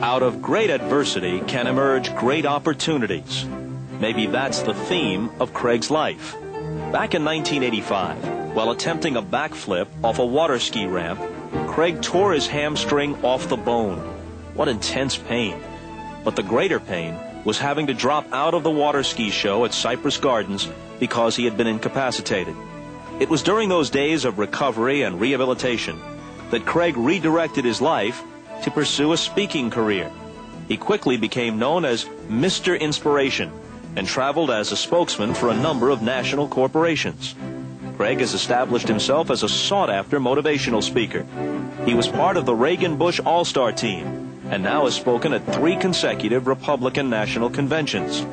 Out of great adversity can emerge great opportunities. Maybe that's the theme of Craig's life. Back in 1985, while attempting a backflip off a water ski ramp, Craig tore his hamstring off the bone. What intense pain. But the greater pain was having to drop out of the water ski show at Cypress Gardens because he had been incapacitated. It was during those days of recovery and rehabilitation that Craig redirected his life to pursue a speaking career. He quickly became known as Mr. Inspiration and traveled as a spokesman for a number of national corporations. Craig has established himself as a sought-after motivational speaker. He was part of the Reagan-Bush All-Star team and now has spoken at 3 consecutive Republican national conventions.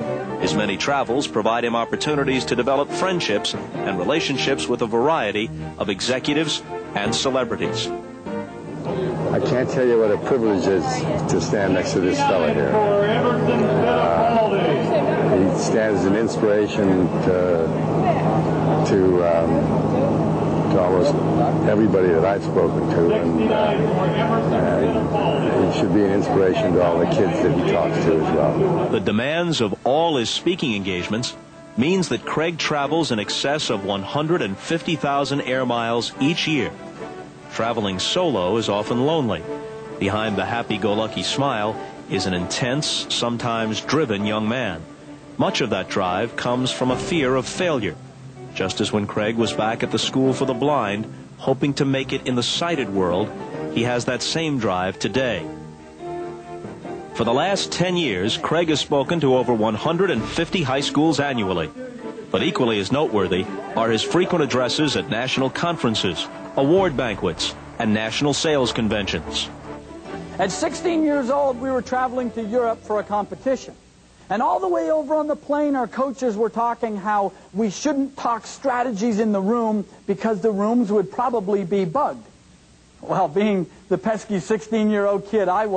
His many travels provide him opportunities to develop friendships and relationships with a variety of executives and celebrities. I can't tell you what a privilege it is to stand next to this fella here. He stands as an inspiration to almost everybody that I've spoken to, and he should be an inspiration to all the kids that he talks to as well. The demands of all his speaking engagements means that Craig travels in excess of 150,000 air miles each year. Traveling solo is often lonely. Behind the happy-go-lucky smile is an intense, sometimes driven young man. Much of that drive comes from a fear of failure, just as when Craig was back at the School for the Blind, hoping to make it in the sighted world, he has that same drive today. For the last 10 years, Craig has spoken to over 150 high schools annually. But equally as noteworthy are his frequent addresses at national conferences, award banquets, and national sales conventions. At 16 years old, we were traveling to Europe for a competition. And all the way over on the plane, our coaches were talking how we shouldn't talk strategies in the room because the rooms would probably be bugged. Well, being the pesky 16-year-old kid I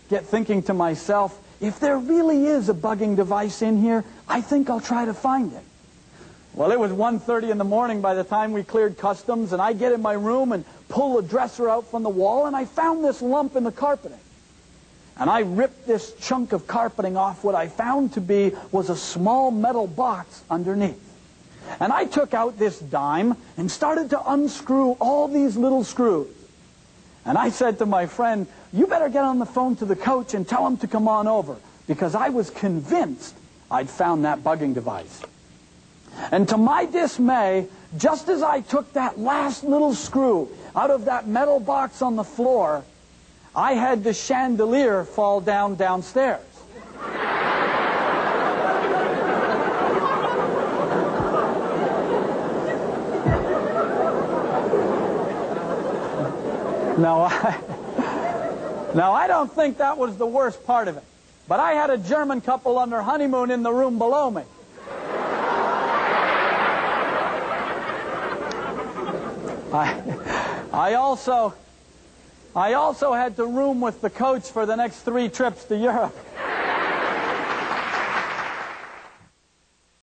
get thinking to myself, if there really is a bugging device in here, I think I'll try to find it. Well, it was 1:30 in the morning by the time we cleared customs, and I get in my room and pull the dresser out from the wall, and I found this lump in the carpeting. And I ripped this chunk of carpeting off what I found to be was a small metal box underneath. And I took out this dime and started to unscrew all these little screws. And I said to my friend, you better get on the phone to the coach and tell him to come on over, because I was convinced I'd found that bugging device. And to my dismay, just as I took that last little screw out of that metal box on the floor, I had the chandelier fall down downstairs. Now I don't think that was the worst part of it, but I had a German couple on their honeymoon in the room below me. I also had to room with the coach for the next 3 trips to Europe.